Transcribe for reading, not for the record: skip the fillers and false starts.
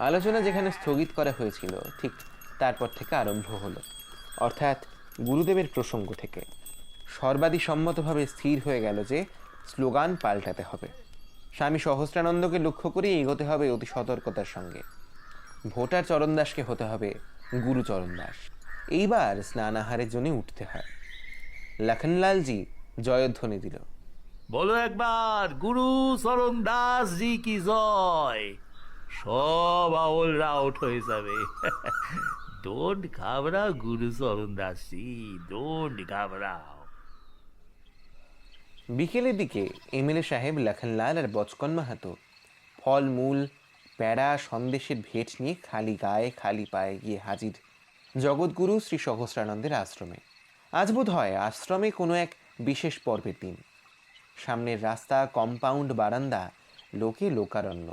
আলোচনা যেখানে স্থগিত করা হয়েছিল ঠিক তারপর থেকে আরম্ভ হলো, অর্থাৎ গুরুদেবের প্রসঙ্গ থেকে সর্বাদিসম্মতভাবে স্থির হয়ে গেল যে স্লোগান পাল্টাতে হবে। স্বামী সহস্রানন্দকে লক্ষ্য করে এগোতে হবে অতি সতর্কতার সঙ্গে। ভোটার চরণদাসকে হতে হবে গুরু চরণদাস। এইবার স্নানাহারের জন্য উঠতে হয়। লখনলালজি জয়ধ্বনি দিল। বলো একবার, গুরু চরণ দাস জি কি জয়। সব আউলরা আউট হয়ে যাবে। ডোন্ট ঘাবড়াও গুরু চরণ দাস জি, ডোন্ট ঘাবড়াও। বিকেলের দিকে এমএলএ সাহেব লখনলাল আর বচকন মাহাতো ফল মূল প্যাড়া সন্দেশের ভেট নিয়ে খালি গায়ে খালি পায়ে গিয়ে হাজির জগৎগুরু শ্রী সহস্রানন্দের আশ্রমে। আজ বোধ হয় আশ্রমে কোনো এক বিশেষ পর্বের দিন। সামনের রাস্তা, কম্পাউন্ড, বারান্দা লোকে লোকারণ্য।